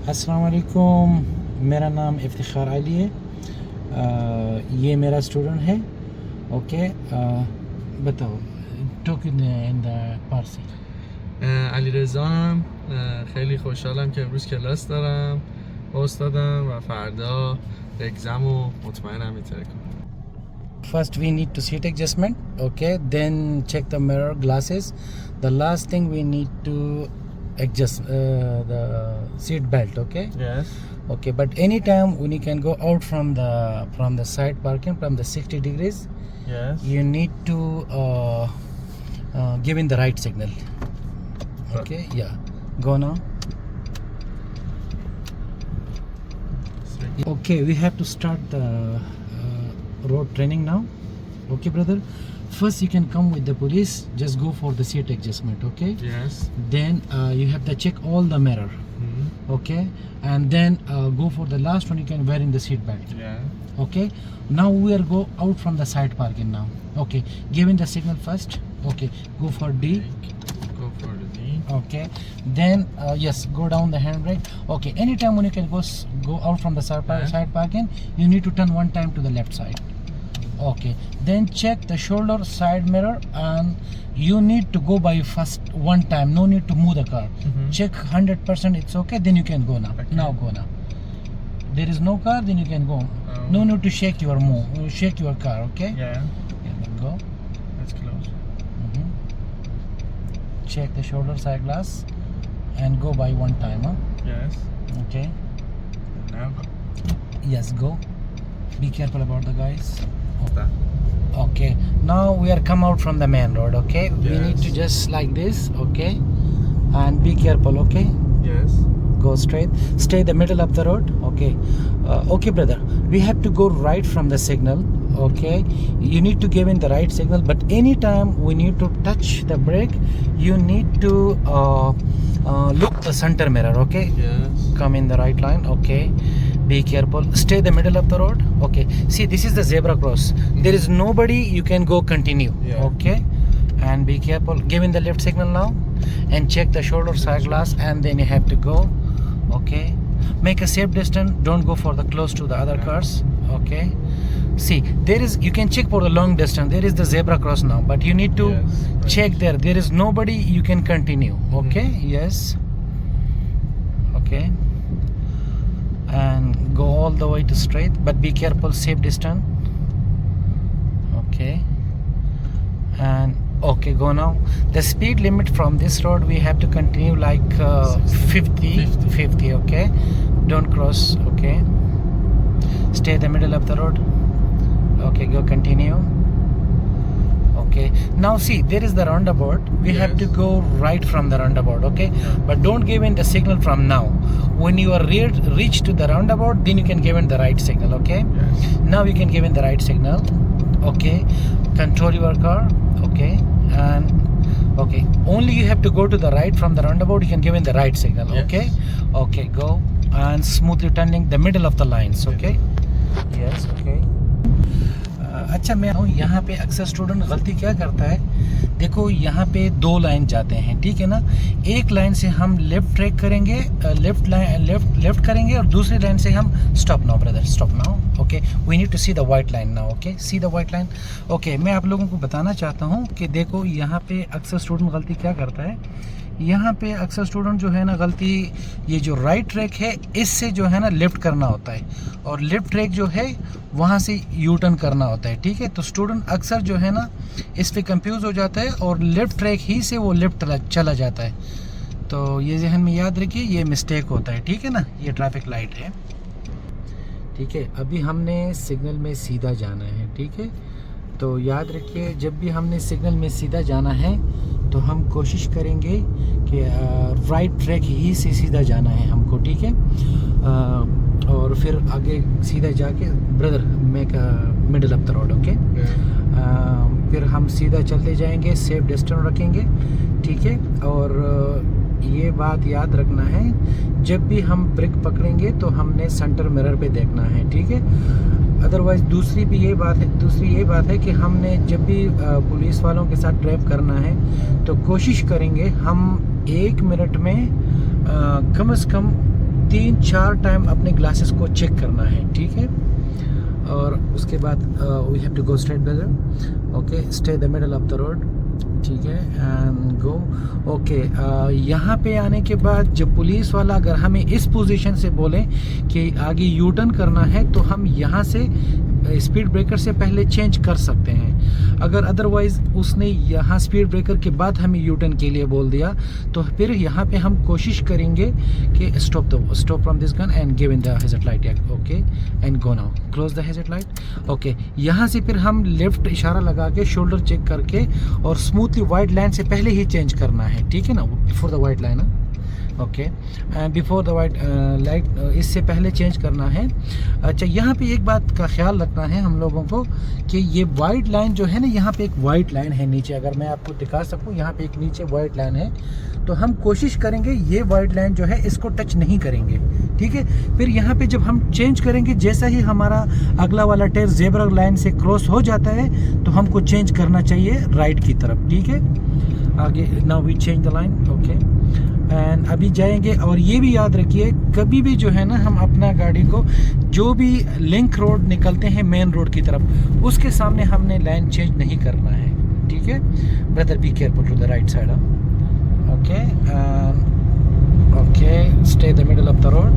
अस्सलाम वालेकुम, मेरा नाम इफ्तिखार अली है। ये मेरा स्टूडेंट है। ओके, बताओ talk in the Parsi. علی رضام. خیلی خوشحالم که امروز کلاس دارم با استادم و فردا اگزمو مطمئنم میتره کنم. First we need to seat adjustment, okay, then check the mirror glasses. The last thing we need to adjust the seat belt, okay. Yes. Okay, but anytime when you can go out from the side parking from the 60 degrees, Yes. you need to give in the right signal. Okay, yeah, go now. Okay, we have to start the road training now. Okay, brother, first you can come with the police, just go for the seat adjustment, okay. Yes. Then you have to check all the mirror, okay, and then go for the last one, you can wear in the seat belt. Yeah. Okay, now we are go out from the side parking now. Okay, give in the signal first. Okay, go for D. Go for the D. Okay, then yes, go down the handbrake. Okay, anytime when you can go out from the side parking, you need to turn one time to the left side. Okay, then check the shoulder side mirror and you need to go by first one time, no need to move the car. Check 100% it's okay, then you can go now. Okay. Now go now. There is no car, then you can go. No need to shake your car, okay. Yeah. Then go. Let's close. Check the shoulder side glass and go by one time, huh? Yes. Okay, Now go. yes, go. Be careful about the guys. That. Okay, now we are come out from the main road, okay. We need to Yes. just like this, okay, and be careful, okay. Yes. Go straight, stay the middle of the road, okay. Okay, brother, we have to go right from the signal, okay. You need to give in the right signal, but anytime we need to touch the brake, you need to look the center mirror, okay. Yes. Come in the right line, okay. Be careful, stay the middle of the road, okay. See, this is the zebra cross, there is nobody, you can go continue. Yeah. Okay, and be careful, give in the left signal now and check the shoulder side glass and then you have to go. Okay, make a safe distance, don't go for the close to the other cars. Okay, see, there is, you can check for the long distance, there is the zebra cross now, but you need to check there is nobody, you can continue. Okay. Yes. Okay, and go all the way to straight, but be careful, safe distance. Okay, and okay, go now. The speed limit from this road we have to continue like 50, okay. Don't cross, okay. Stay the middle of the road. Okay, go continue. Okay, now see, there is the roundabout, we have to go right from the roundabout, okay. But don't give in the signal from now. When you are reach to the roundabout, then you can give in the right signal, okay. Yes. Now you can give in the right signal, okay. Control your car, okay. And okay, only you have to go to the right from the roundabout, you can give in the right signal. Yes. Okay. Okay, go and smoothly turning the middle of the lines, okay. Yes, okay. अच्छा, मैं यहाँ पे अक्सर student गलती क्या करता है, देखो यहाँ पे दो लाइन जाते हैं, ठीक है ना. एक लाइन से हम लेफ्ट ट्रैक करेंगे, लेफ्ट करेंगे और दूसरी लाइन से हम stop now brother, stop now. Okay, we need to see the white line now. Okay, see the white line. Okay, मैं आप लोगों को बताना चाहता हूँ कि देखो यहाँ पे अक्सर स्टूडेंट गलती क्या करता है, यहाँ पे अक्सर स्टूडेंट जो है ना गलती, ये जो राइट ट्रैक है इससे जो है ना लेफ़्ट करना होता है और लेफ़्ट ट्रैक जो है वहाँ से यू टर्न करना होता है, ठीक है. तो स्टूडेंट अक्सर जो है ना इस पे कंफ्यूज हो जाता है और लेफ़्ट ट्रैक ही से वो लेफ़्ट चला जाता है. तो ये जहन में याद रखिए, ये मिस्टेक होता है, ठीक है ना. ये ट्रैफिक लाइट है, ठीक है. अभी हमने सिग्नल में सीधा जाना है, ठीक है. तो याद रखिए, जब भी हमने सिग्नल में सीधा जाना है तो हम कोशिश करेंगे कि राइट ट्रैक ही से सीधा जाना है हमको, ठीक है. और फिर आगे सीधा जाके brother make middle of the road, okay. फिर हम सीधा चलते जाएंगे, सेफ डिस्टेंस रखेंगे, ठीक है. और ये बात याद रखना है, जब भी हम ब्रेक पकड़ेंगे तो हमने सेंटर मिरर पे देखना है, ठीक है. अदरवाइज़ दूसरी ये बात है कि हमने जब भी पुलिस वालों के साथ ड्राइव करना है तो कोशिश करेंगे हम 1 मिनट में कम से कम 3-4 टाइम अपने ग्लासेस को चेक करना है, ठीक है। और उसके बाद we have to go straight brother, okay, stay the middle of the road, ठीक है, एंड गो, ओके। यहाँ पे आने के बाद जब पुलिस वाला अगर हमें इस पोजीशन से बोले कि आगे यू टर्न करना है, तो हम यहाँ से स्पीड ब्रेकर से पहले चेंज कर सकते हैं। अगर अदरवाइज उसने यहाँ स्पीड ब्रेकर के बाद हमें यू टर्न के लिए बोल दिया, तो फिर यहाँ पे हम कोशिश करेंगे कि stop from this gun and give in the hazard light, okay, and go now, close the hazard light, okay. यहाँ से फिर हम लेफ्ट इशारा लगा के शोल्डर चेक करके और स्मूथली वाइट लाइन से पहले ही चेंज करना है, ठीक है ना, before the white line, okay, before the white light, इससे पहले चेंज करना है। अच्छा, यहाँ पे एक बात का ख्याल रखना है हम लोगों को कि ये वाइट लाइन जो है ना, यहाँ पे एक वाइट लाइन है नीचे, अगर मैं आपको दिखा सकूँ, यहाँ पे एक नीचे वाइट लाइन है, तो हम कोशिश करेंगे ये वाइट लाइन जो है इसको टच नहीं करेंगे, ठीक है। फिर यहाँ पे जब हम चेंज करेंगे, जैसा ही हमारा अगला वाला टायर ज़ेब्रा लाइन से क्रॉस हो जाता है, तो हमको चेंज करना चाहिए राइट की तरफ, ठीक है। आगे now we change the line, okay, and अभी जाएंगे। और ये भी याद रखिए, कभी भी जो है ना, हम अपना गाड़ी को जो भी लिंक रोड निकलते हैं मेन रोड की तरफ, उसके सामने हमने लाइन चेंज नहीं करना है, ठीक है। Brother be careful to the right side, okay, okay, stay the middle of the road,